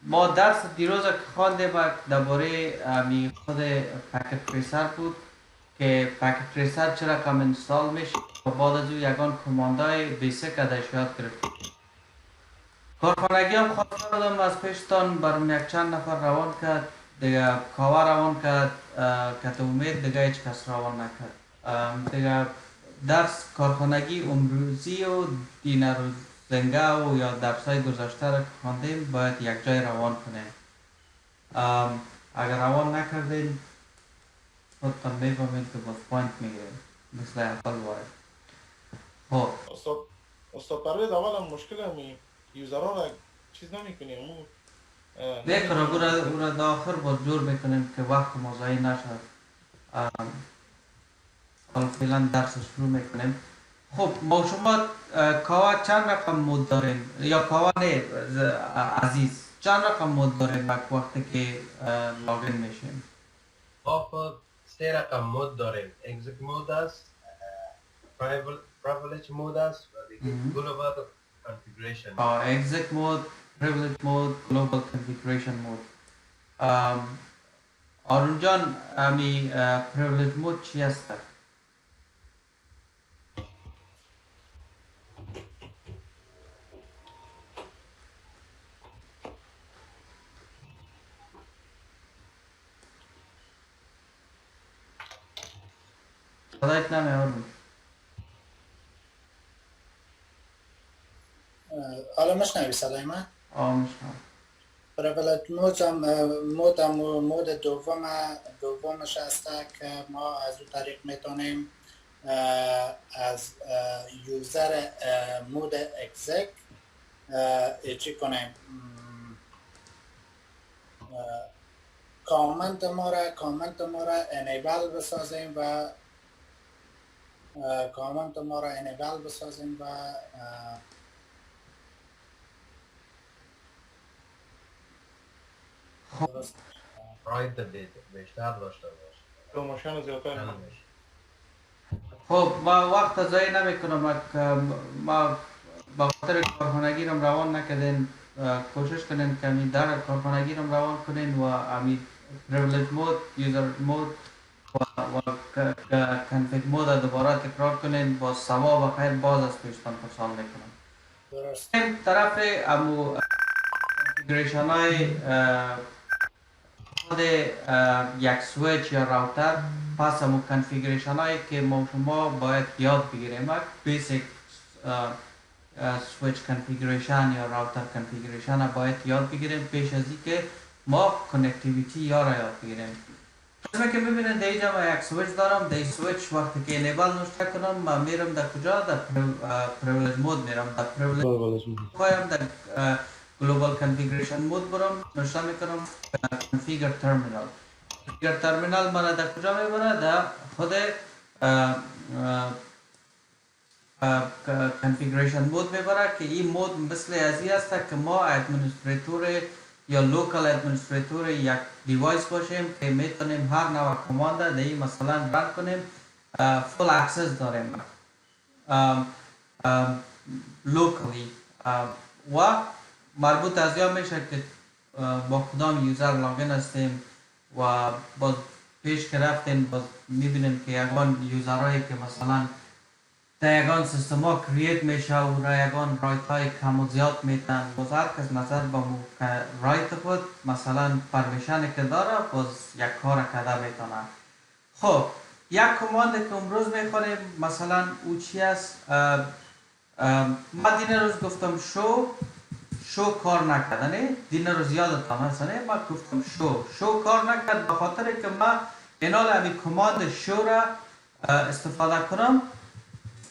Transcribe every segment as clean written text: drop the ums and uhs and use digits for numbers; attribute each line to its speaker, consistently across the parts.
Speaker 1: ما درس دیروز که خواندیم درباره می خود پکت تریسر بود که پکت تریسر چه رقم انستال میشه و بعد از او یگان کماندای بیسیک ازش یاد گرفتیم. کارخانگی هم خواست دادم از پیشتان برام یک چند نفر روان کرد، دیگه کاوا روان کرد، کت امید دیگه هیچ کس روان نکرد. دیگه درس کارخانگی امروزی و دین روزنگه و یا درس های گذشته را که خواندیم باید یک جای روان کنیم. اگر روان نکردین خودتان میفهمید که باز پوینت میگیریم مثل اول وارد. خب
Speaker 2: استاد پرویز اول هم مشکل همی یوزرها را چیز نمیکنیم اون
Speaker 1: میکنم او را داخل باز جور میکنیم که وقت مضایع نشد. حالا فعلا درس شروع میکنیم. خب ما شما کاوا چند رقم مود داریم یا کاوا نه عزیز چند رقم مود داریم وقتی که لاگین میشیم؟
Speaker 3: ما خود 3 رقم مود داریم. exec مود است، privilege مود است و دیگه global configuration.
Speaker 1: exec mode, privilege mode, global configuration mode. آرون جان امی privilege mode چی است؟ صدایت نمی آرون.
Speaker 4: حالا مشنوی صدای من؟
Speaker 1: میشنم.
Speaker 4: پریویلیج مود دومش است که ما از اون طریق میتونیم از یوزر مود اگزیک چی کنیم، کامنت ما را انیبل بسازیم و
Speaker 3: رایت بیشتر داشته باشه.
Speaker 2: پروموشن زیادتر
Speaker 1: خب ما وقت ضایع نمی کنم. ما با خاطر کارخانگی رو روان نکردین، کوشش کنین که امی در کارخانگی رو روان کنین و امی پریویلیج مود، یوزر مود و کنفیگ مود دوباره تکرار کنین با ثواب و خیر باز از پیشتان پرسان میکنم.
Speaker 4: درست.
Speaker 1: این طرف امو کنفیگریشن های خود یک سویچ یا راوتر، پس امو کنفیگریشن هایی که ما شما باید یاد بگیریم، بیسیک سویچ کنفیگریشن یا راوتر کنفیگریشن باید یاد بگیریم پیش از اینکه ما کنکتیویتی یا را یاد بگیریم. شما که میبینید در اینجا ما یک سویچ دارم، در سویچ وقتی که انیبل نوشته کنم من میرم در کجا؟ در پریویلیج مود میرم، در پریویلیج خواهم در گلوبال کنفیگریشن مود برم نوشته میکنم کنفیگر ترمینال. کنفیگر ترمینال من در کجا میبره؟ در خود کنفیگریشن مود میبره که این مود مثل ازی است که ما ادمنستریتور یا لوکال ادمنستریتور یک دیوایس باشیم که میتونیم هر نوع کماند در این مثلا رن کنیم، فول اکسس داریم لوکالی و مربوط از یا میشه که با کدام یوزر لاگین هستیم و باز پیش که رفتیم باز میبینیم که یگان یوزرهایی که مثلا در یگان سیستم ها کرییت میشه و را یگان رایت های کم و زیاد میتن، باز هر کس نظر با رایت خود مثلا پرمیشن که داره باز یک کار کده میتونه. خب یک کماند که امروز میخوریم مثلا او چی است؟ ما دین روز گفتم شو کار نکردنه، دین روز یادتان هست نه؟ ما گفتم شو کار نکرد به خاطر که ما اینال امی کماند شو را استفاده کنم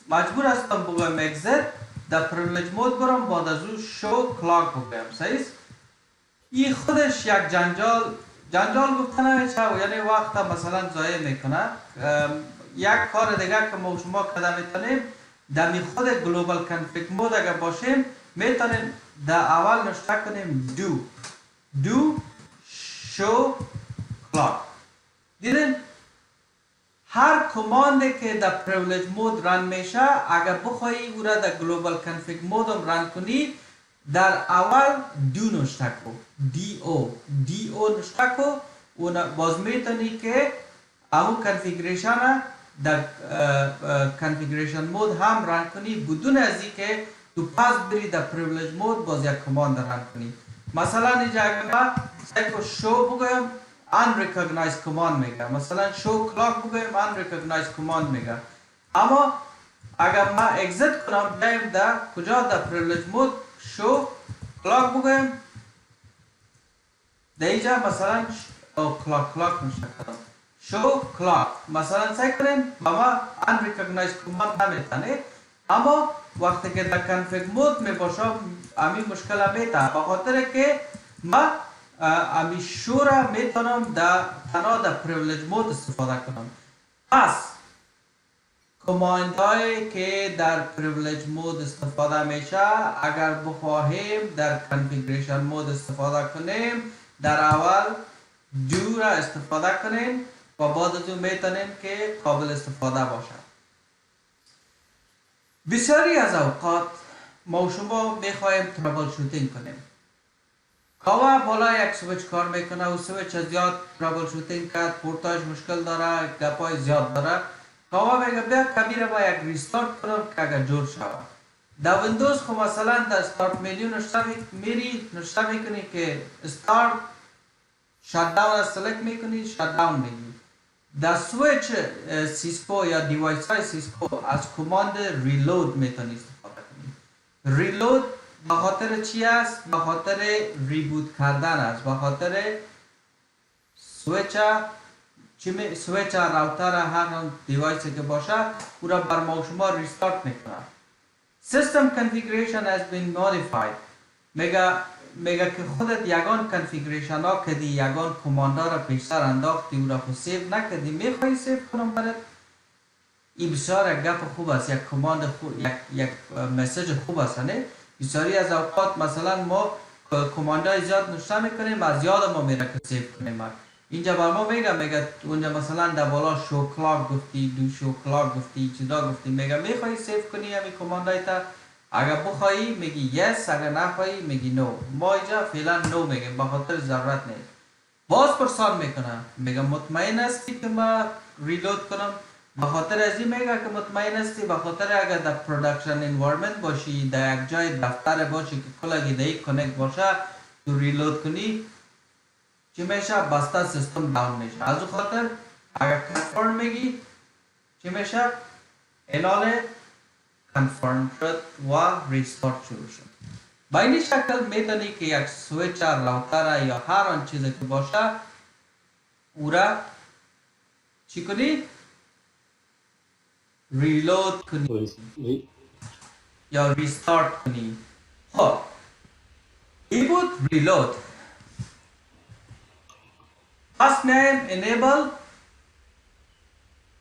Speaker 1: مجبور هستم بگویم اگزیت در پریویلیج مود برم بعد از او شو کلاک بگویم. صحیح؟ این خودش یک جنجال گفتن همیشه و یعنی وقت مثلا ضایع میکنه. یک کار دیگه که ما شما کده میتونیم در می خود گلوبال کنفیگ مود اگر باشیم میتونیم در اول نشته کنیم do show clock. دیدین هر کماندی که در پریویلیج مود رن میشه اگر بخوایی او را در گلوبال کنفیگ مود هم رن کنی در اول دو نشته کو دی او نشته کو اون باز میتونی که امو کنفیگریشن در کنفیگریشن مود هم رن کنی بدون از اینکه تو پس بری در پریویلیج مود باز یک کماند رن کنی. مثلا اینجا اگر من سیکو شو بگویم unrecognized command میگه، مثلا شو کلاک بگویم unrecognized command میگه. اما اگر ما اگزیت کنم بیایم در کجا در پریویلیج مود شو کلاک بگویم در اینجا مثلا کلاک میشه کنم شو کلاک مثلا سعی کنیم با ما unrecognized command نمیتونه، اما وقتی که در کنفیگ مود می باشم امی مشکل میتا به خاطر که ما امی شو را میتونم در تنها در پریویلیج مود استفاده کنم. پس کماند هایی که در پریویلیج مود استفاده میشه اگر بخواهیم در کنفیگریشن مود استفاده کنیم در اول دو را استفاده کنیم و بعد از اون میتونیم که قابل استفاده باشه. بسیاری از اوقات ما شما میخواهیم ترابل شوتینگ کنیم. کاوا بالا یک سویچ کار میکنه و سویچ از زیاد ترابل شوتینگ کرد، پورتاش مشکل داره، گپای زیاد داره. کاوا میگه بیا کبیر با یک ریستارت کنم که اگر جور شود. در ویندوز خب مثلا در استارت منیو نشته میکنی که استارت شات داون را سلکت میکنی، شات داون میگی. در سویچ سیسکو یا دیوایس های سیسکو از کماند ریلود میتونی استفاده کنی. ریلود به خاطر چی است؟ به خاطر ریبوت کردن است، به خاطر سویچ راوتر هر دیوایسی که باشه او را بر ما شما ریستارت میکنه. System configuration has been modified. میگه که خودت یگان کنفیگریشن ها کدی، یگان کماند ها را پیشتر انداختی او را خود سیو نکدی، میخوایی سیو کنم برات؟ این بسیار یک گپ خوب است، یک کماند خوب، یک مسیج خوب است. نه بسیاری از اوقات مثلا ما کماند های زیاد نشته میکنیم از یاد ما میره که سیو کنیم. اینجا بر ما میگه اونجا مثلا در بالا شو کلاک گفتی، دو شو کلاک گفتی، چیزا گفتی، میخوایی سیو کنی همین کماند های تا؟ اگر بخوایی میگی یس، اگر نخوایی میگی نو. ما اینجا فعلا نو میگیم به خاطر ضرورت نیست. باز پرسان میکنم میگم مطمئن هستی که ما ریلود کنم؟ به خاطر از این میگه که مطمئن هستی، به خاطر اگر در پرودکشن انوایرمنت باشی، در یک جای دفتر باشی که کلا گیده‌ای کانکت باشه، تو ریلود کنی چی میشه؟ بسته سیستم داون میشه. از اون خاطر اگر کنفرم میگی چی میشه؟ انال کنفرم شد و ریستارت شروع شد. با این شکل میتونی که یک سویچ راوتر یا هر آن چیزی که باشه او را چی کنی؟ ریلود کنی یا ریستارت کنی. خب این بود ریلود. پس میایم انیبل.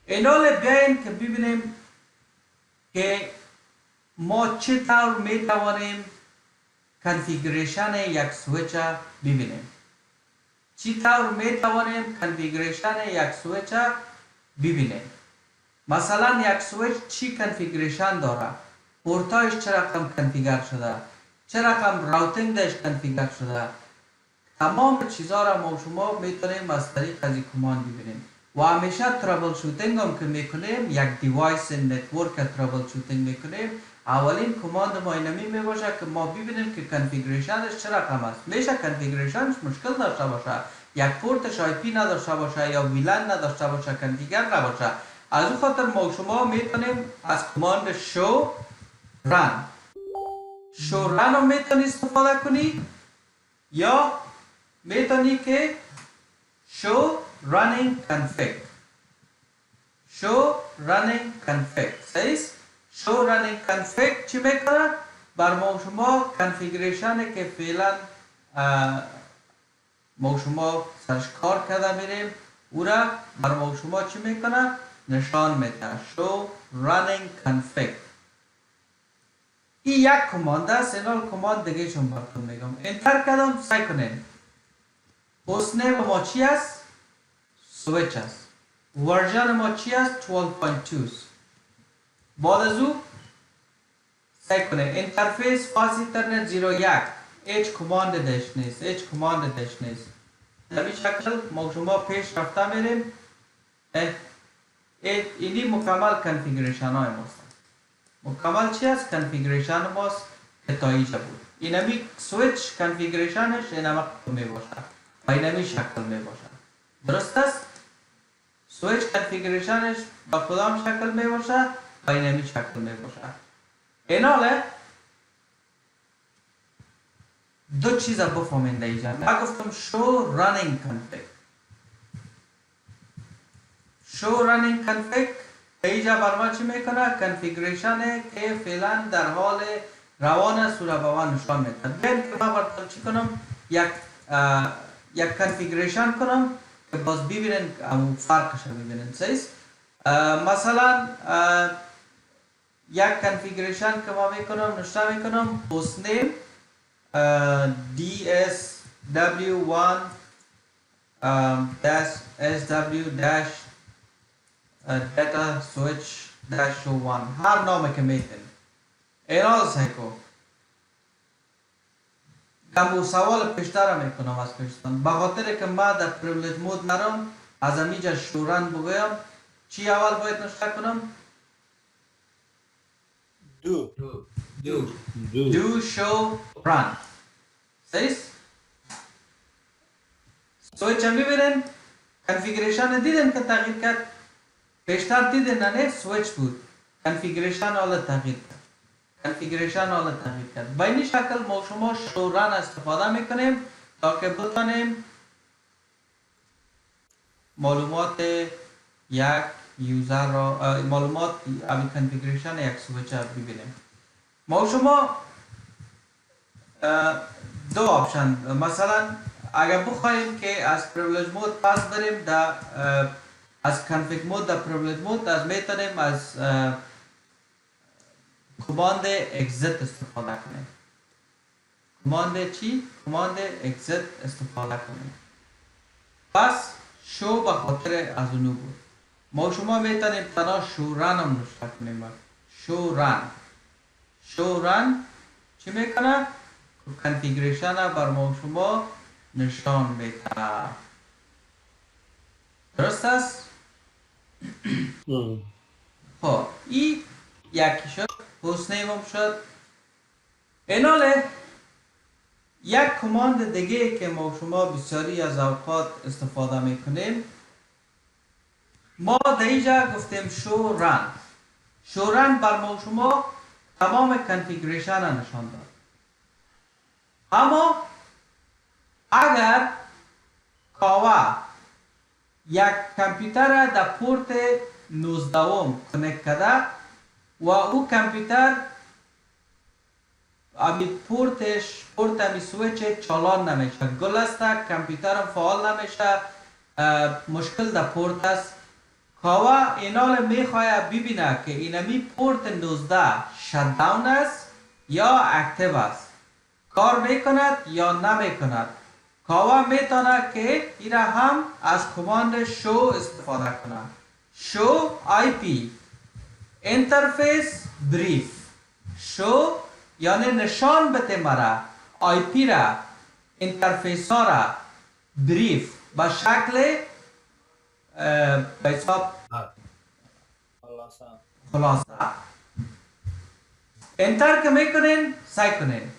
Speaker 1: انال بیایم که ببینیم که ما چطور میتوانیم کنفیگریشن یک سویچ ببینیم. چطور میتوانیم کنفیگریشن یک سویچ ببینیم. مثلا یک سویچ چی کنفیگریشن داره، پورتایش چه رقم کنفیگر شده، چه رقم راوتینگ داشت کنفیگر شده، تمام چیزها را ما شما میتونیم از طریق از این کماند ببینیم. و همیشه ترابل شوتینگ هم که میکنیم، یک دیوایس نتورک ترابل شوتینگ میکنیم، اولین کماند ما اینمی میباشه که ما ببینیم که کنفیگریشنش چه رقم است. میشه کنفیگریشنش مشکل داشته باشه، یک پورتش آی پی نداشته باشه یا ویلن نداشته باشه، کنفیگر نباشه. از اون خاطر ما شما میتونیم از کماند شو رن رو میتونی استفاده کنی یا میتونی که show running config سیست. show running config چی میکنه؟ بر ما شما کنفیگریشن که فعلا ما شما سرش کار کرده میریم او را بر ما شما چی میکنه؟ نشان میده. show running config. این یک کماند است. اینال کماند دیگه شما براتون میگم. انتر کردم، سعی کنیم. هست نیم ما چی است؟ سویچ است. ورژن ما چی است؟ 12.2 است. بعد از او سعی کنه اینترفیس فاز اینترنت 01 هیچ کماند داشت نیست، هیچ کماند داشت نیست. در این شکل ما شما پیش رفته میریم. اینی مکمل کنفیگریشن های ماست. مکمل چی است؟ کنفیگریشن ماست که تا اینجا بود. اینمی سویچ کنفیگریشنش اینمی می باشد و اینمی شکل می باشد. درست است؟ سویچ کنفیگریشنش با کدام شکل می باشد و اینمی شکل می باشد. ایناله دو چیز بفهمین در اینجا. من گفتم show running config. show running config در اینجا بر ما چی میکنه؟ کنفیگریشنه که فعلا در حال روان است و را به من نشان میده. بیاین که من براتون چی کنم؟ یک کنفیگریشن کنم که باز ببینین همون فرقش رو ببینین. صحیح؟ مثلا یک کنفیگریشن که ما میکنم نشان میکنم host name dsw1 sw data switch -1 هر نامی که میتین اینا سیکو کمو سوال پیشتر میکنم از پیشتان. بخاطر که ما در پریویلیج مود نرم از امیجا شورن بگویم چی اول باید نشته کنم؟ do show run. صحیح؟ سویچ هم ببینین کنفیگریشن دیدین که تغییر کرد. پیشتر دیدین نه سویچ بود، کنفیگریشن حالا تغییر کرد. کنفیگریشن حالا تغییر کرد. با این شکل ما شما شو رن استفاده میکنیم تا که بتانیم معلومات یک یوزر را معلومات امی کنفیگریشن یک سویچ را ببینیم. ما شما دو آپشن، مثلا اگر بخوایم که از پریویلیج مود پس بریم در از کانفیگ مود در پریویلیج مود از میتونیم از کماند exit استفاده کنیم. کماند چی؟ کماند exit استفاده کنیم. پس شو به خاطر از اونو بود. ما شما میتونیم تنها شو رن هم نشته کنیم. شو رن چی میکنه؟ کنفیگریشن بر ما شما نشان میده. درست است؟ خب این یکی شد، host name هم شد. ایناله یک کماند دیگه که ما شما بسیاری از اوقات استفاده میکنیم، ما در اینجا گفتیم show run بر ما شما تمام کنفیگریشن نشان داد. اما اگر کاوا یک کامپیوتر در پورت 19 کنکت کرده و او کامپیوتر امی پورت امی سویچ چالان نمیشه، گل است، کامپیوتر فعال نمیشه، مشکل در پورت است. کاوا اینال میخواه ببینه که اینمی پورت 19 شت داون است یا اکتیو است، کار میکند یا نمیکند. کاوا میتونه که ایره هم از کماند شو استفاده کنه. شو IP اینترفیس بریف. شو یعنی نشان بده مرا IP را، اینترفیس ها را بریف به شکل به حساب خلاصه. انتر که میکنین سعی کنین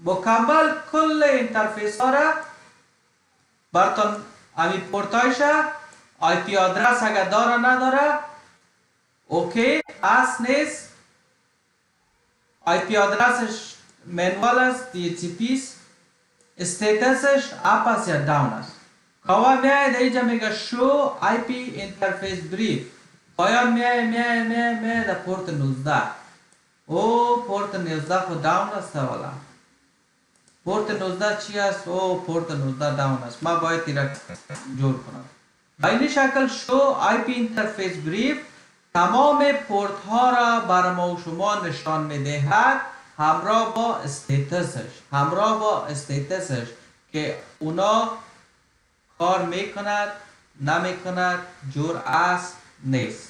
Speaker 1: مکمل کل اینترفیس ها را براتون امی پورتایش آی پی آدرس اگر داره نداره اوکی است نیست، آی پی آدرسش منوال است، دی تی پیس، استیتسش اپ است یا داون است. کاوا میای در اینجا میگه شو آی پی اینترفیس بریف، پایان میای در پورت 19. او پورت 19 خود داون است والا. پورت 19 چی است؟ او پورت 19 داون است. ما باید تیره جور کنم. با این شکل شو آی پی اینترفیس بریف تمام پورت ها را بر ما شما نشان میدهد همراه با استیتسش که اونا کار میکند نمیکند، جور است نیست.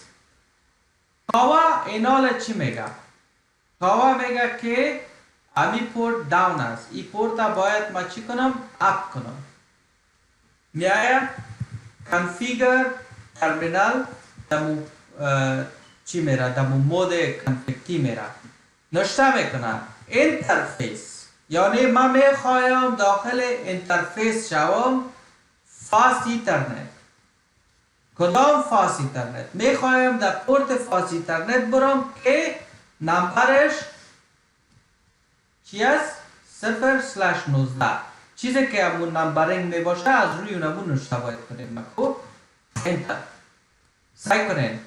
Speaker 1: کاوا اینال چی میگه؟ کاوا میگه که امی پورت داون است. این پورت باید ما چی کنم؟ اپ کنم. میایم کنفیگر ترمینال دمو چی میره؟ دمو مود کنفیگی میره. نشته میکنه اینترفیس، یعنی من میخوایم داخل اینترفیس شوم فاست اینترنت. کدام فاست اینترنت؟ میخوایم در پورت فاست اینترنت برم که نمبرش چی است؟ 0/19. چیزی که همون نمبرینگ میباشه از روی اونمون نشته باید کنیم. خب انتر سعی کنین.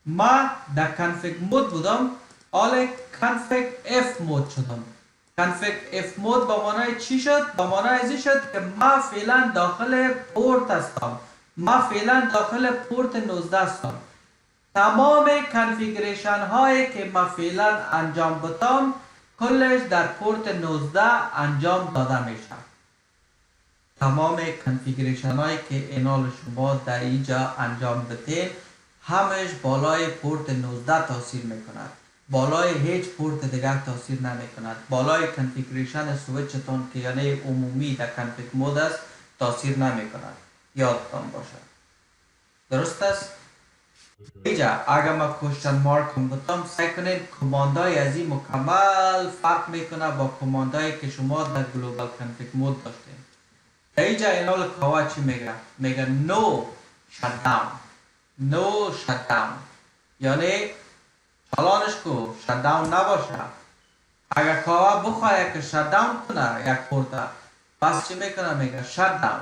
Speaker 1: ما در کنفیگ مود بودم، حالا کنفیگ اف مود شدم. کنفیگ اف مود با معنای چی شد؟ با معنای ازی شد که ما فعلا داخل پورت هستم. ما فعلا داخل پورت 19 هستم. تمام کنفیگریشن هایی که ما فعلا انجام بدم کلش در پورت 19 انجام داده میشه. تمام کنفیگریشن هایی که اینال شما در اینجا انجام بدین همش بالای پورت 19 تاثیر میکند. بالای هیچ پورت دیگر تاثیر نمیکند. بالای کنفیگریشن سویچتون که یعنی عمومی در کنفیگ مود است تاثیر نمیکند. یادتان باشه. درست است؟ اینجا اگر ما کوشن مارک بودم سعی کنید کماندای از این مکمل فرق میکنه با کماندایی که شما در گلوبال کنفیگ مود داشتین. در اینجا اینال کاوا چی میگه؟ میگه نو شتداون. نو شتداون یعنی چالانش کو شتداون نباشه. اگر کاوا بخواه که شتداون کنه یک پورتا پس چی میکنه؟ میگه شتداون.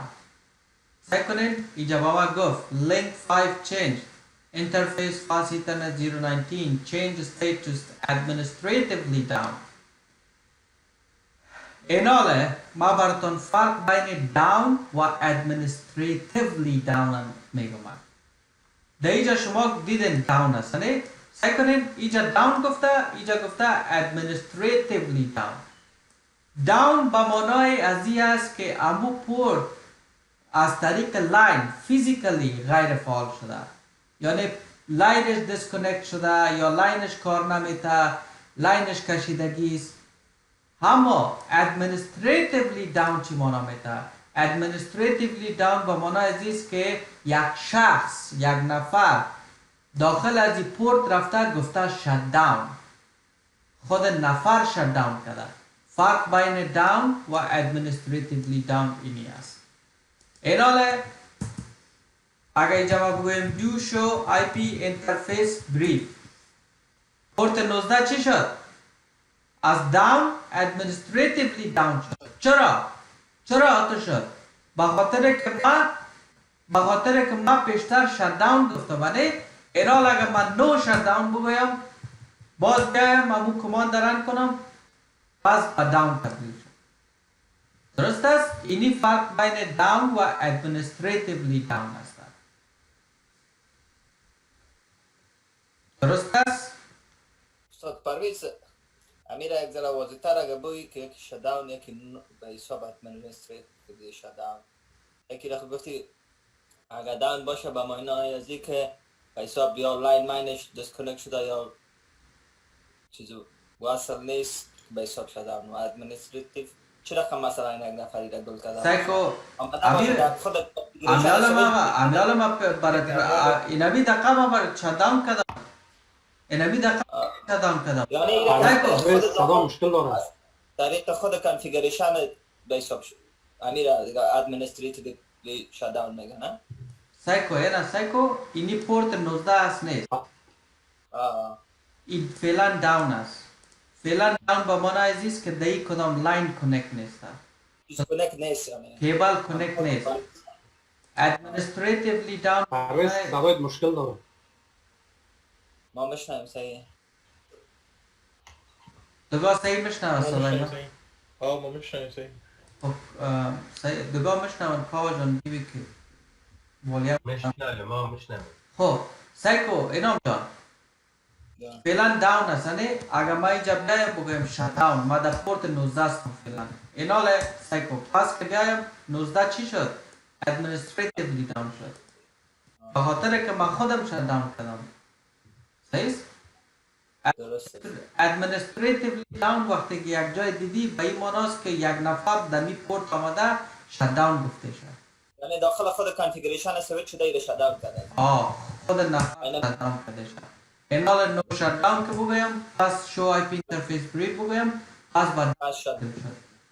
Speaker 1: سعی کنید اینجا با ما گفت link 5 change interface fast ethernet 019 change state to administratively down. ایناله ما براتون فرق بین down و administratively down میگم. در اینجا شما دیدین down است نه؟ سعی کنین اینجا down گفته، اینجا گفته administratively down. down با معنای ازی است که امو پورت از طریق لاین فیزیکلی غیر فعال شده، یعنی لاینش دیسکنکت شده یا لاینش کار نمیته، لاینش کشیدگی است. اما administratively down چی معنا میده؟ administratively down با معنای ازیست که یک شخص، یک نفر داخل از این پورت رفته گفته shut down. خود نفر shut down کرده. فرق بین down و administratively down اینی است. ایناله اگر اینجا ما بگویم do show IP interface brief پورت 19 چی شد؟ از down administratively down شد. چرا؟ چرا تو شد؟ بخاطر که ما پیشتر shut down گفتم ولی اینال اگر من no shut down بگویم باز بیایم امو کماند رن کنم پس با down تبدیل شد. درست است؟ اینی فرق بین down و administratively down است. درست است؟
Speaker 5: استاد پرویز امیر یک ذره واضح تر اگه بگی که یکی شداون یکی به حساب ادمنستریتیو شداون. یکی را گفتی اگه داون باشه به معنای ازی که به حساب یا لاین ماینش دیسکنکت شده یا چیزو واصل نیست به حساب شداون. و ادمنستریتیو چه رقم مثلا یک نفری را گل کرده؟
Speaker 1: سایکو امیال ما برات اینابی دقیقا ما برات شداون کردم. اینابی دقیقا شداون کردم.
Speaker 5: یعنی
Speaker 6: صدا مشکل داره.
Speaker 5: طریق خود کنفیگریشن به حساب شد. امیر ادمنستریتیو شداون میگه نه؟
Speaker 1: سایکو اینا سایکو اینی پورت 19 است نیست. این فعلا داون است. فعلا داون با معنای ازیست که دایی کدام لاین کنکت نیست.
Speaker 5: دیسکنکت نیست یعنی.
Speaker 1: کیبل کنکت نیست. administratively down
Speaker 6: پرویز صدایت مشکل داره.
Speaker 5: ما مشنویم صحیح.
Speaker 1: دگاه صحیح مشنوه صدای ما؟
Speaker 2: ما میشنیم صحیح.
Speaker 1: خب دگاه مشنوه کاوا جان دیوی که والیا
Speaker 3: مشنوه ما مشنوه.
Speaker 1: خب سایکو اینام جان فعلا داون است نه؟ اگر ما اینجا بیایم بگویم شت داون ما در پورت 19 هستم فعلا. ایناله سایکو پس که بیایم 19 چی شد؟ administratively down شد. به خاطر که من خودم شت داون کردم. صحیح است؟
Speaker 5: درسته.
Speaker 1: ادمنستریتیولی داون وقتی که یک جای دیدی به این معناست که یک نفر دمی پورت آمده شت داون گفته شد.
Speaker 5: یعنی داخل خود کانفیگریشن سویچ شده ایره شت داون کرده.
Speaker 1: خود نفر شت داون کرده شد. اینال نو شت داون که بگویم پس شو آی پی اینترفیس برید بگویم پس بعد
Speaker 5: شد.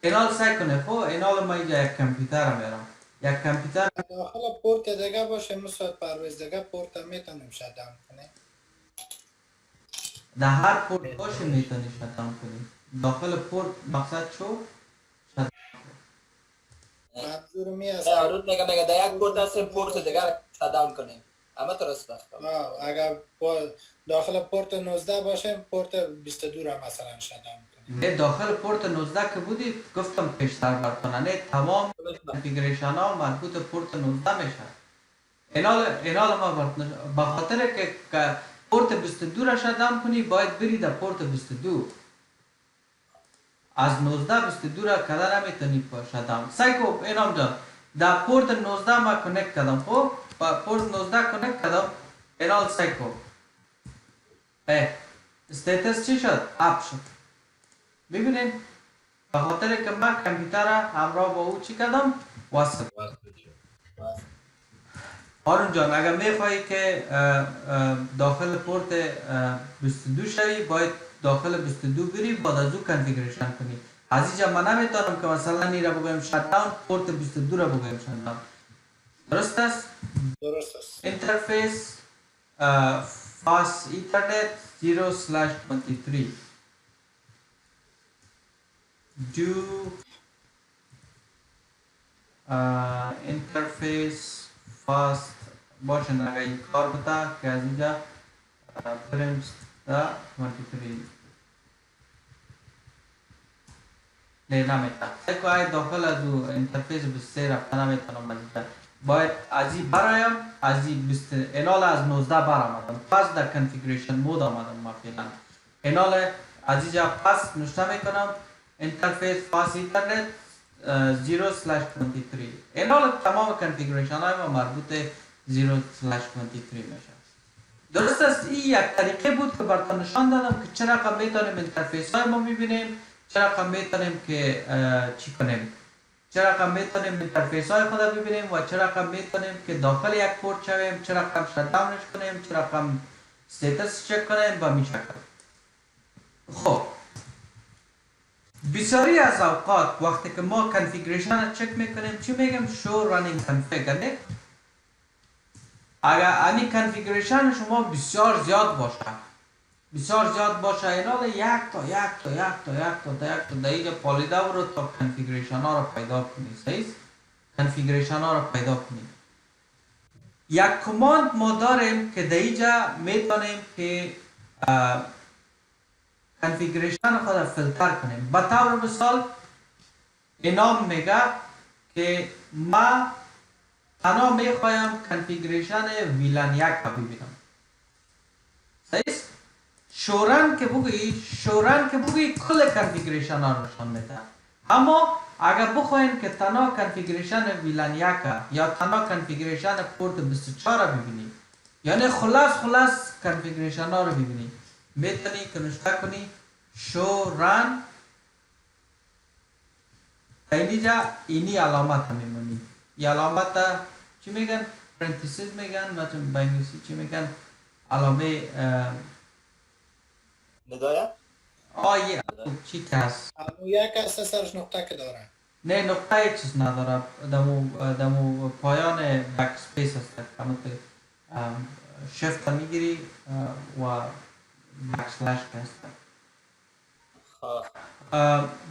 Speaker 1: اینال سعی کنه خب اینال ما اینجا یک کامپیوتر میرم. یک کامپیوتر
Speaker 4: داخل پورت دیگه باشه مثل پرویز دیگه پورت میتونیم شت داون کنیم.
Speaker 1: در هر پورت باشه میتونی شت داون کنی. داخل پورت مقصد شو
Speaker 4: منظور می است
Speaker 5: عروض میگه در یک پورت هست پورت دیگر شت داون کنیم. اما درست است.
Speaker 4: اگر داخل پورت 19 باشه پورت 22 را مثلا شت داون کنیم.
Speaker 1: داخل پورت 19 که بودی گفتم پیشتر براتون نه تمام کانفیگریشن ها مربوط پورت 19 میشه. اینال ما به خاطر که پورت 22 را شت داون کنی باید بری در پورت 22. از 19 22 را کده نمیتونی شت داون. سایکو اینام جان در پورت 19 ما کنکت کردم خب با پورت 19 کنکت کردم اینال سایکو استیتس چی شد؟ اپ شد. ببینید به خاطر که من کامپیوتر همراه با او چی کردم؟ وصل. آرون جان اگر میخوایی که داخل پورت 22 شوی باید داخل 22 بری بعد از او کنفیگریشن کنی. از اینجا من نمیتونم که مثلا این را بگویم شت داون پورت 22 را بگویم شت داون. درست است؟
Speaker 4: درست است.
Speaker 1: اینترفیس فاست اینترنت 0/23 do interface fast باشن اگر این کار بتا که از اینجا پرمز دا 23 نه نمیتا سکو های داخل از او انترفیس 23 رفته نمیتونم از اینجا باید از این برایم از این اینال از 19 برآمدم پس در کنفیگریشن مود آمدم ما فعلا اینال از اینجا پس نشته میکنم interface fast internet 0/23 اینال تمام کنفیگریشن های ما مربوط 0/23 میشه. درست است این یک طریقه بود که براتون نشان دادم که چرا میتونیم اینترفیس های ما ببینیم چرا میتونیم که چی کنیم چرا میتونیم اینترفیس های خود ببینیم و چرا میتونیم که داخل یک پورت شویم چرا شت داونش کنیم چرا استیتس چک کنیم و می شکل. خب بسیاری از اوقات وقتی که ما کنفیگریشن چک میکنیم چی میگم شو رانینگ کنفیگ نه اگر این کنفیگریشن شما بسیار زیاد باشه اینا یک تا دیگه پالیده برو تا کنفیگریشن ها رو پیدا کنی صحیح کنفیگریشن ها رو پیدا کنی. یک کماند ما داریم که دیجا میتونیم که کنفیگریشن خود فیلتر کنیم. به طور مثال اینا میگه که ما تنها میخوایم کنفیگریشن ویلان یک رو ببینم صحیح شورن که بگویی کل کنفیگریشن ها نشان میده. اما اگر بخواین که تنها کنفیگریشن ویلان یک یا تنها کنفیگریشن پورت 24 رو ببینی یعنی خلاص کنفیگریشن ها رو ببینی میتونی که نشته کنی شو رن اینجا اینی علامت میمونی این علامت چی میگن؟ پرنتیسیز میگن مثلا به انگلیسی چی میگن؟ علامه
Speaker 5: نداره؟
Speaker 1: آیه چی که هست؟
Speaker 4: یک هست سرش نقطه که داره
Speaker 1: نه نقطه چیز نداره دمو پایان بک سپیس هست که شفت میگیری و بک سلش هست.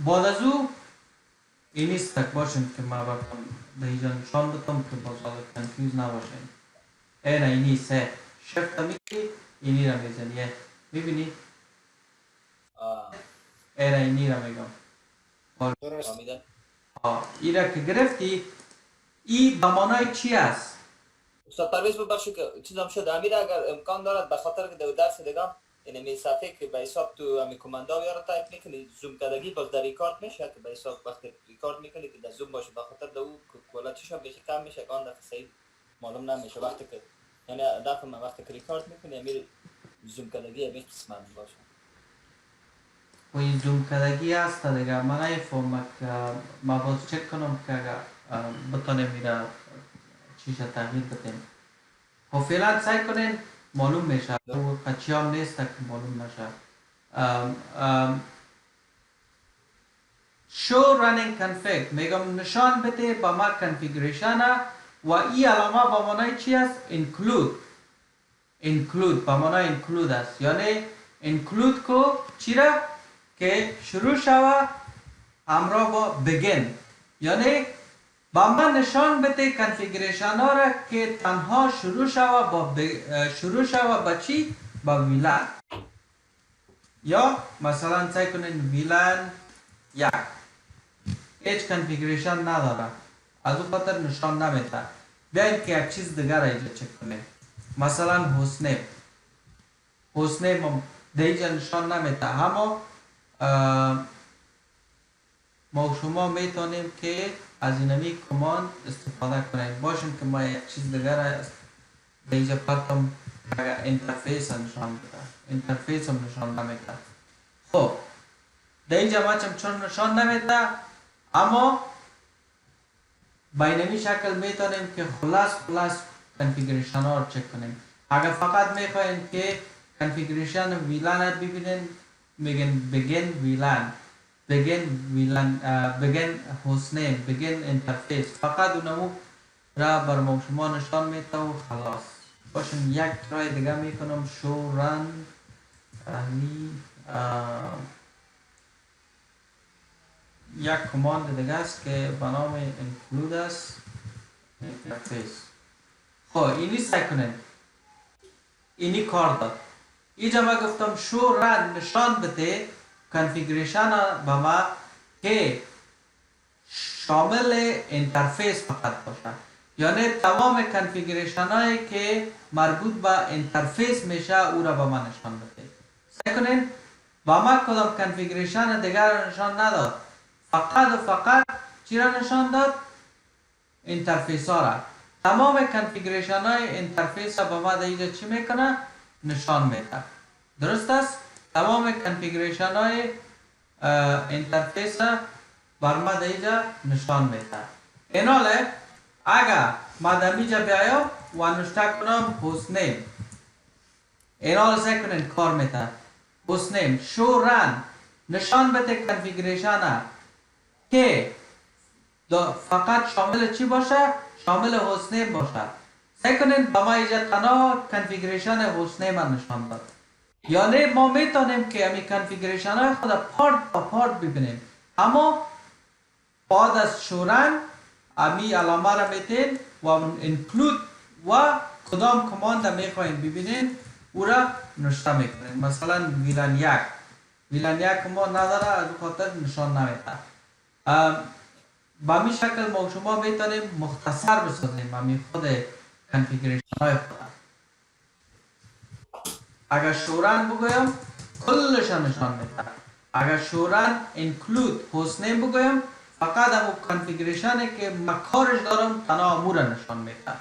Speaker 1: بعد از او اینی ستک باشیم که ما براتون دیجا نشان بدم که باز کنفیوز نباشیم. اینی سه شفت میگیری اینی را میزنی میبینی؟ اینی را میگم
Speaker 4: درست
Speaker 1: ای را که گرفتی ای به معنای چی است؟
Speaker 5: استاد پرویز ببخشید که چیزم شد امیر اگر امکان دارد به خاطر که در درس دیگه یعنی می صفحه که به حساب تو امی کماندا یا رو تایپ میکنی زوم کردگی باز در ریکارد میشه که به حساب وقتی ریکارد میکنی که در زوم باشه به خاطر در او کوالیتیش هم بشه کم میشه آن دفعه صحیح معلوم نمیشه وقتی که یعنی دفعه من وقتی که ریکارد میکنی امیر زوم کردگی همیشه قسمت باشه
Speaker 1: کوی زوم کردگی هست دیگه من نمیفهمم که ما باز چک کنم که بتانیم میره چیشه تغییر بدیم. خب فعلا سعی کنین معلوم میشه و قچی هم نیست که معلوم نشه. show running config میگم نشان بده با ما کنفیگریشن و این علامه با معنای چی است؟ include با معنای include است، یعنی include کو چی را؟ که شروع شود همراه با begin، یعنی با من نشان بده کنفیگریشن ها را که تنها شروع شود با چی؟ با ویلان. یا مثلا سعی کنین ویلان یک هیچ کنفیگریشن نداره از اون خاطر نشان نمیده. بیاین که یک چیز دیگر اینجا چک کنیم، مثلا هوستنیم هم دیگه نشان نمیده، اما ما شما میتونیم که از اینمی کماند استفاده کنیم. باشیم که ما یک چیز دیگر دیگه پرتم اینترفیس نشان میده، اینترفیس هم نشان نمیده. خب دیگه ما چون نشان نمیده، اما با اینمی شکل میتونیم که خلاص کنفیگریشن ها رو چک کنیم. اگر فقط میخواین که کنفیگریشن ویلان رو ببینین میگن begin hostname begin interface، فقط اونمو را بر ما شما نشان میده و خلاص. باشم یک ترای دیگه میکنم show run یک کماند دیگه است که به نام include است interface. خب اینی سعی کنین اینی کار داد. اینجا ما گفتم show run نشان بده کنفیگریشن به ما که شامل اینترفیس فقط باشه، یعنی تمام کنفیگریشن هایی که مربوط به اینترفیس میشه او را به ما نشان بده. سعی کنین با ما کدام کنفیگریشن دیگر نشان نداد، فقط چی را نشان داد؟ اینترفیس ها را. تمام کنفیگریشن های اینترفیس به ما دیگه چی میکنه؟ نشان میده. درست است؟ تمام کنفیگریشن های اینترفیس بر ما دیگه نشان میده. این حاله اگر ما دمیجا بیایم و نشته کنم هوستنیم، این حال سعی کنین کار میده. هوستنیم شو رن نشان بده کنفیگریشن که فقط شامل چی باشه؟ شامل هوستنیم باشه. سعی کنین با ما اینجا تنها کنفیگریشن هوستنیم نشان داد، یعنی ما میتونیم که امی کنفیگریشن های خود پارت با پارت ببینیم، اما بعد از شورن امی علامه را میتین و include و کدام کماند میخواین ببینین او را نشته میکنین. مثلا ویلان یک کماند نداره، از خاطر نشان نمیده. با می شکل ما شما میتونیم مختصر بسازیم امی خود کنفیگریشن های خود. اگر شورن بگویم کلش نشان میده، اگر شورن include hostname بگویم فقط همون کنفیگریشنی که مکارش دارم تنها امور نشان میده.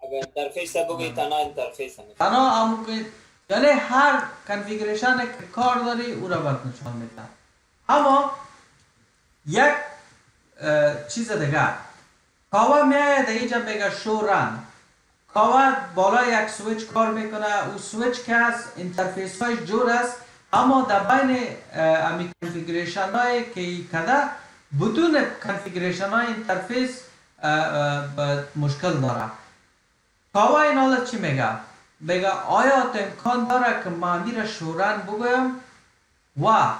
Speaker 5: اگر انترفیس بگوی تنها انترفیس
Speaker 1: تنها امور، یعنی هر کنفیگریشنی که کار داری او را برات نشان میده. اما یک چیز دیگه کاوا میاد اینجا میگه شورن، کاوا بالا یک سویچ کار میکنه، او سویچ که هست اینترفیس های جور است، اما در بین امی کنفیگریشن هایی که کده بدون کنفیگریشن های اینترفیس مشکل داره. کاوا این حالت چی میگه؟ میگه آیا امکان داره که ما میره شورن بگویم و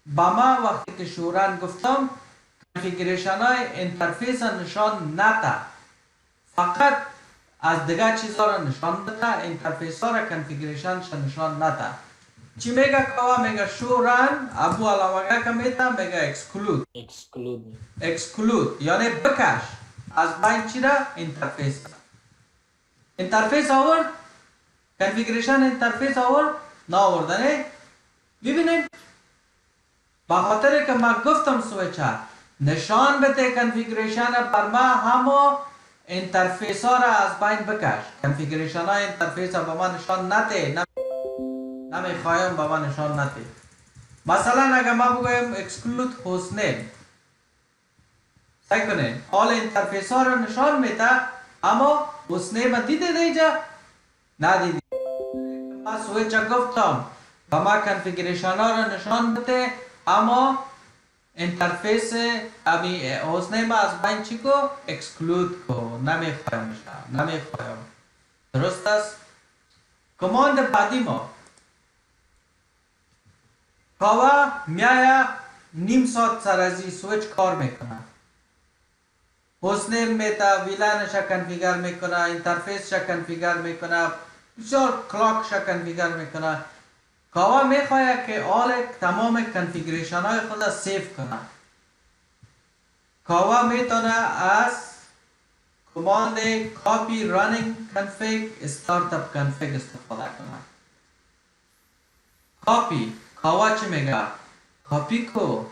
Speaker 1: با ما وقتی که شورن گفتم کنفیگریشن های اینترفیس نشان نده، فقط از دیگه چیزها را نشان بده، اینترفیس ها را کنفیگریشن نشان نده. چی میگه کاوا؟ میگه شو رن ابو علامه که میتم میگه exclude یعنی بکش از بین چی را؟ اینترفیس آورد، کنفیگریشن اینترفیس آورد ناوردنه. ببینید با خاطر که ما گفتم سویچ نشان بده کنفیگریشن بر ما همو اینترفیس ها را از بین بکش، کنفیگریشن های اینترفیس ها با ما نشان نده، نمیخوایم با ما نشان نده. مثلا اگر ما بگویم اکسکلود هاستنیم سعی کنین آل اینترفیس ها رو نشان میده اما هاستنیم دیده اینجا ندیدی ما سویچ گفتم و ما کنفیگریشن ها رو نشان بده اما اینترفیس امی هاستنیم از بین چی کو اکسکلود کو نمیخوایم درست است کماند بعدی ما کاوا میایه نیم ساعت سر از این سویچ کار میکنه حسنیم میتا ویلانش کنفیگر میکنه اینترفیسش کنفیگر میکنه بسیار کلاکش کنفیگر میکنه کاوا میخواه که تمام کنفیگریشن های خود سیف کنه کاوا میتونه از کماند کاپی رانینگ کنفیگ استارتاپ کنفیگ استفاده کنه کاوا چی میگه کاپی کو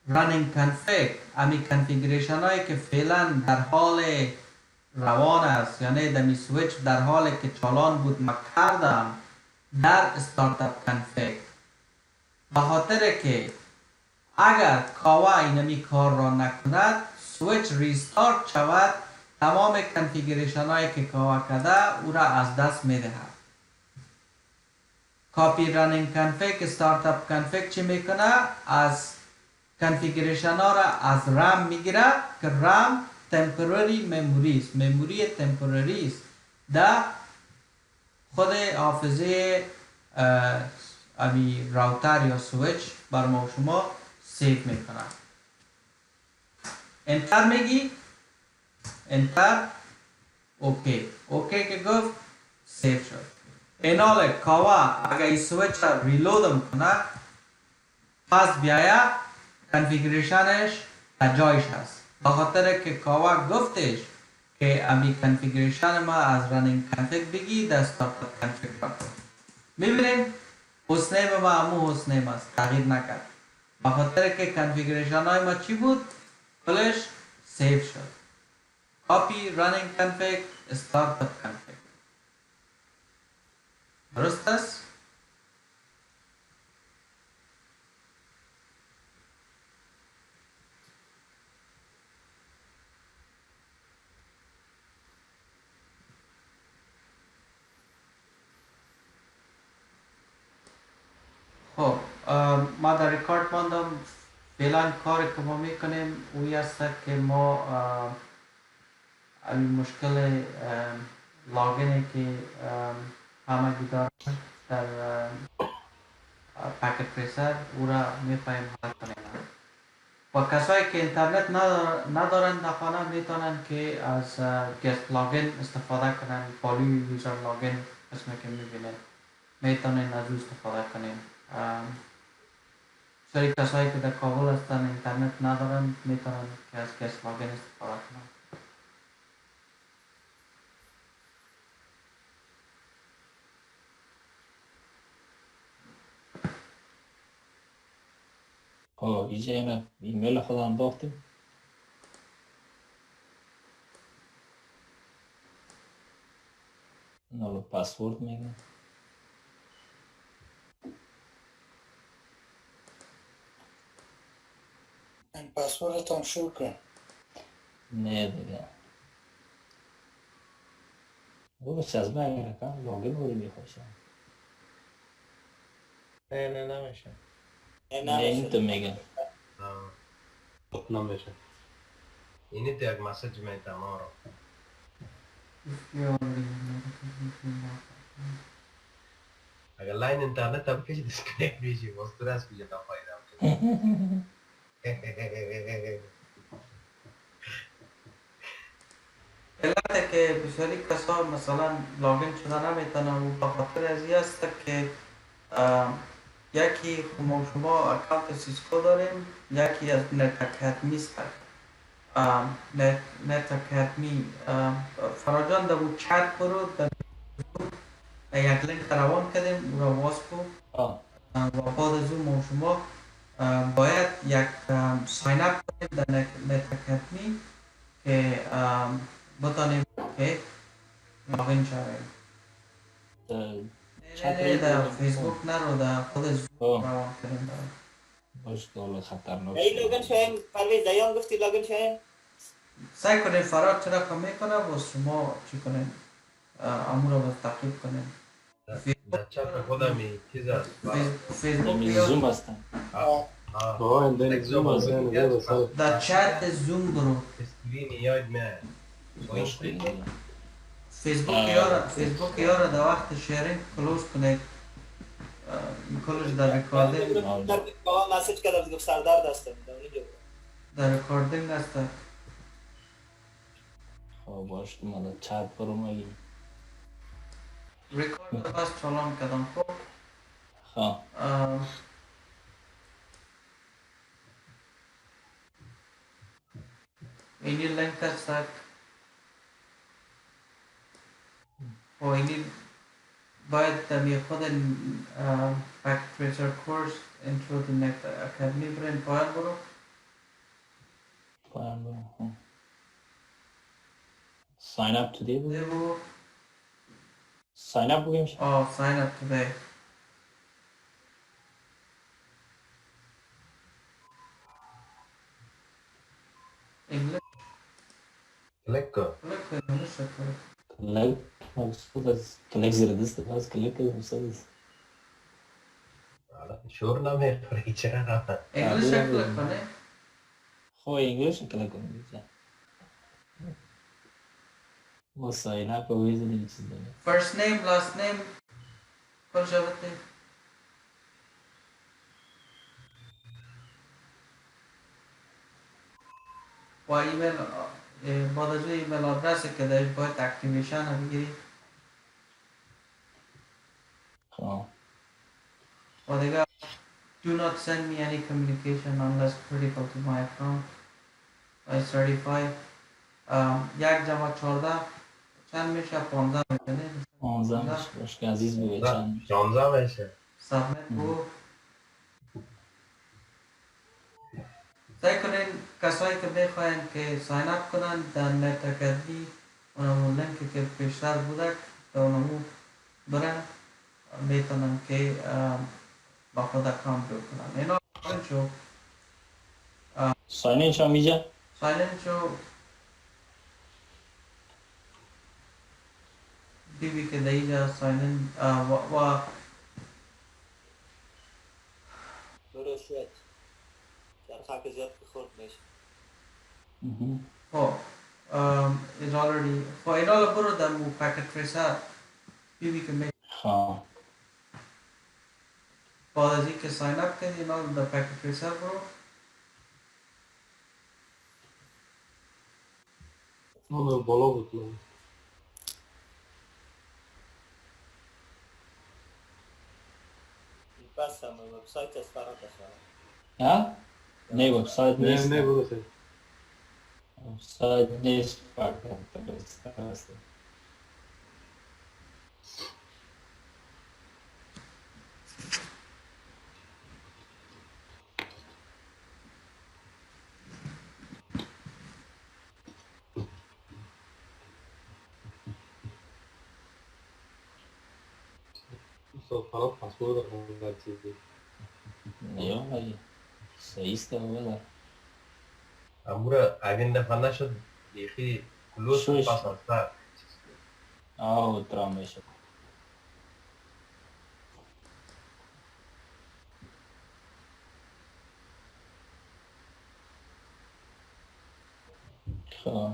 Speaker 1: رانینگ کنفیگ امی کنفیگریشن هایی که فعلا در حال روان است یعنی دمی سویچ در حالی که چالان بود ما کردم در استارتاپ کنفیگ به خاطر که اگر کاوا اینمی کار را نکند سویچ ریستارت شود تمام کنفیگریشن هایی که کاوا کرده او را از دست میدهد کاپی رانینگ کنفیگ استارتاپ کنفیگ چی میکنه از کنفیگریشن ها را از رام میگیره که رام تمپرری مموری تمپرری است در خود حافظه امی راوتر یا سویچ بر ما شما سیف میکنه انتر میگی انتر اوکی که گفت سیف شد این حال کاوا اگر این سویچ را ریلودم کنه پس بیایه کنفیگریشنش در جایش هست به خاطر که کاوا گفتش که امی کنفیگریشن ما از رانینگ کنفیگ بگی در استارتاپ کنفیگ را کن میبینین حسنیم ما همون حسنیم است تغییر نکرد به خاطر که کنفیگریشن های ما چی بود کلش سیف شد کاپی رانینگ کنفیگ استارتاپ کنفیگ درست است خب ما در ریکارد ماندم فعلا کاری که ما میکنیم اوی است که ما این مشکل لاگینی که همه دارن در پاکت پریسر او را میخوایم حل کنیم و کسایی که اینترنت ندارن در خانه میتونن که از گست لاگین استفاده کنن پالی یوزر لاگین اسمی که میبینن میتونن از او استفاده کنیم سری کسایی که در کابل هستن اینترنت ندارن میتونن که از گست لاگین استفاده کنن
Speaker 5: اینجا ایمیل خودم باختیم نالو پاسورد میگه
Speaker 4: این پاسورتان شروع کن
Speaker 5: نه دیگه او چشمه اگر کن لاگین بودی میخواشم
Speaker 2: نه نمیشه
Speaker 5: نه این تو میگه
Speaker 6: نمیشه
Speaker 3: اینی تو یک مسیج میتم ما رو اگر لاین اینترنت هم کشی دیسکنیکت بیشی وستر از بیجا تا فایده
Speaker 1: علت که بسیاری کسا مثلا لاگین شده نمیتونن و بخاطر از این است که یکی شما اکانت سیسکو داریم یکی از نت اکادمی است نت اکادمی فراجان در بود چت برو در یک لینک روان کردیم او را واس کو و بعد از اون شما باید یک ساین اپ کنیم در نت اکادمی که بتانیم که لاگین شویم نه در فیسبوک نرو در خود زوم روان کردیم
Speaker 7: خیلی خطرناک
Speaker 5: ای
Speaker 7: شده.
Speaker 5: لوگن شایم پرویز دیان گفتی لوگن شایم
Speaker 1: سعی کنید فراد چرا کم میکنه و شما چی کنید امور رو تعقیب کنید.
Speaker 3: در چپ خودمی چیز است
Speaker 1: فیسبوک
Speaker 7: این
Speaker 1: یا
Speaker 7: زوم هستن.
Speaker 6: آه اندین زوم است اینجا بسر
Speaker 1: در چت زوم برو.
Speaker 3: اسکرین یاد میاد
Speaker 7: مشکلی دیگه.
Speaker 1: فیسبوک یارا در وقت شیرینگ کلوز کنید کلوز در ریکاردینگ
Speaker 5: در با مسیج کرد گفت سردرد هستم اونجا
Speaker 1: در ریکاردینگ است.
Speaker 7: خب باش مالا چت برو مگی.
Speaker 1: ریکارد بس چالان کردم. خب
Speaker 7: خب
Speaker 1: اینی لینک است و اینی باید تمی خود فکت تریسر کورس انترو دی نکت اکادمی برین پایان برو.
Speaker 7: پایان برو. sign up today
Speaker 1: ده
Speaker 7: بود.
Speaker 1: برو
Speaker 7: sign up بگیم شد.
Speaker 1: sign up today. English
Speaker 3: کلیک کن
Speaker 1: click English click.
Speaker 7: کلک مقصود از کلک زیر دست باز کلک مقصود است.
Speaker 3: حالا شور نمیخوری چرا
Speaker 1: English click کنه.
Speaker 7: خب انگلیش کلک کنیم بیچه. ما sign up و ویزن این چیز داریم.
Speaker 1: First name last name کل جوابته. و ایمیل بعد از ایمیل آدرس که درش باید اکتیویشن هم بگیری
Speaker 7: خب
Speaker 1: و دیگه do not send me any communication unless critical to my account. I certify یک جمع 14 چند میشه 15 میکنه
Speaker 7: 15 میشه باش که عزیز بگه چند میشه.
Speaker 3: 16 میشه
Speaker 1: سابمیت بو. سعی کنین کسایی که بخواین که ساین اپ کنن در نت اکادمی اونمون لینکی که پیشتر بوده که اونمون برن میتونن که با خود اکاونت رو کنن. اینا شو
Speaker 7: sign in شو میجه.
Speaker 1: ساین شو دیوی که دیجا ساین و
Speaker 5: برو شد در خاک زیاد خورد میشه
Speaker 1: خب is already خب اینا رو برو در مو پکت تریسر دیوی که می
Speaker 7: خب
Speaker 1: بعد از اینکه ساین اپ کردی اینا رو در پکت تریسر برو.
Speaker 6: اون بالا بود من
Speaker 5: پس هم وبسایت از فرات است
Speaker 7: ها؟ نه وبسایت نیست.
Speaker 6: نه برو خیلی
Speaker 7: وبسایت نیست فقط است.
Speaker 6: فراد پاسپورت رو چیزی
Speaker 7: یا مگه صحیح است اولا.
Speaker 3: امور اگه دفعه نشد بیخی کلوز
Speaker 7: شوش.
Speaker 3: پاس افتر
Speaker 7: آه درام میشه. خب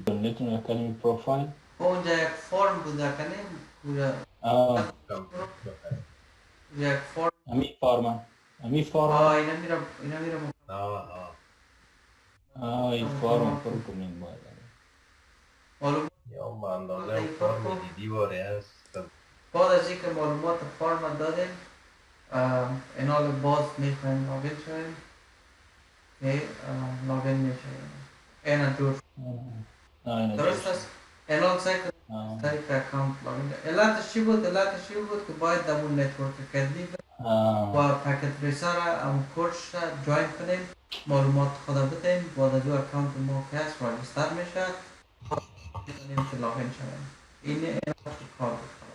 Speaker 7: نتون اکادمی پروفایل.
Speaker 1: اونجا یک فرم بوده کنه پورا
Speaker 7: آه
Speaker 1: یک فرم
Speaker 7: امی فارم
Speaker 1: اینا میرم
Speaker 7: این فارم پر کنیم باید.
Speaker 1: معلومات
Speaker 3: یا ما اندازه فرم دیدی باره هست
Speaker 1: بعد از اینکه معلومات فرم دادیم اینا رو باز میخوایم لاگین شویم که لاگین میشه اینا دور درست است. اینا سعی کنیم سعی که اکاونت لاگین علتش چی بود که باید در اون نتورک اکادمی و پکت ریسر هم کورس جوین کنیم معلومات خدا بدهیم بعد از اون اکاونت ما که هست راجستر میشه میتونیم که لاگین شویم. این کار بود.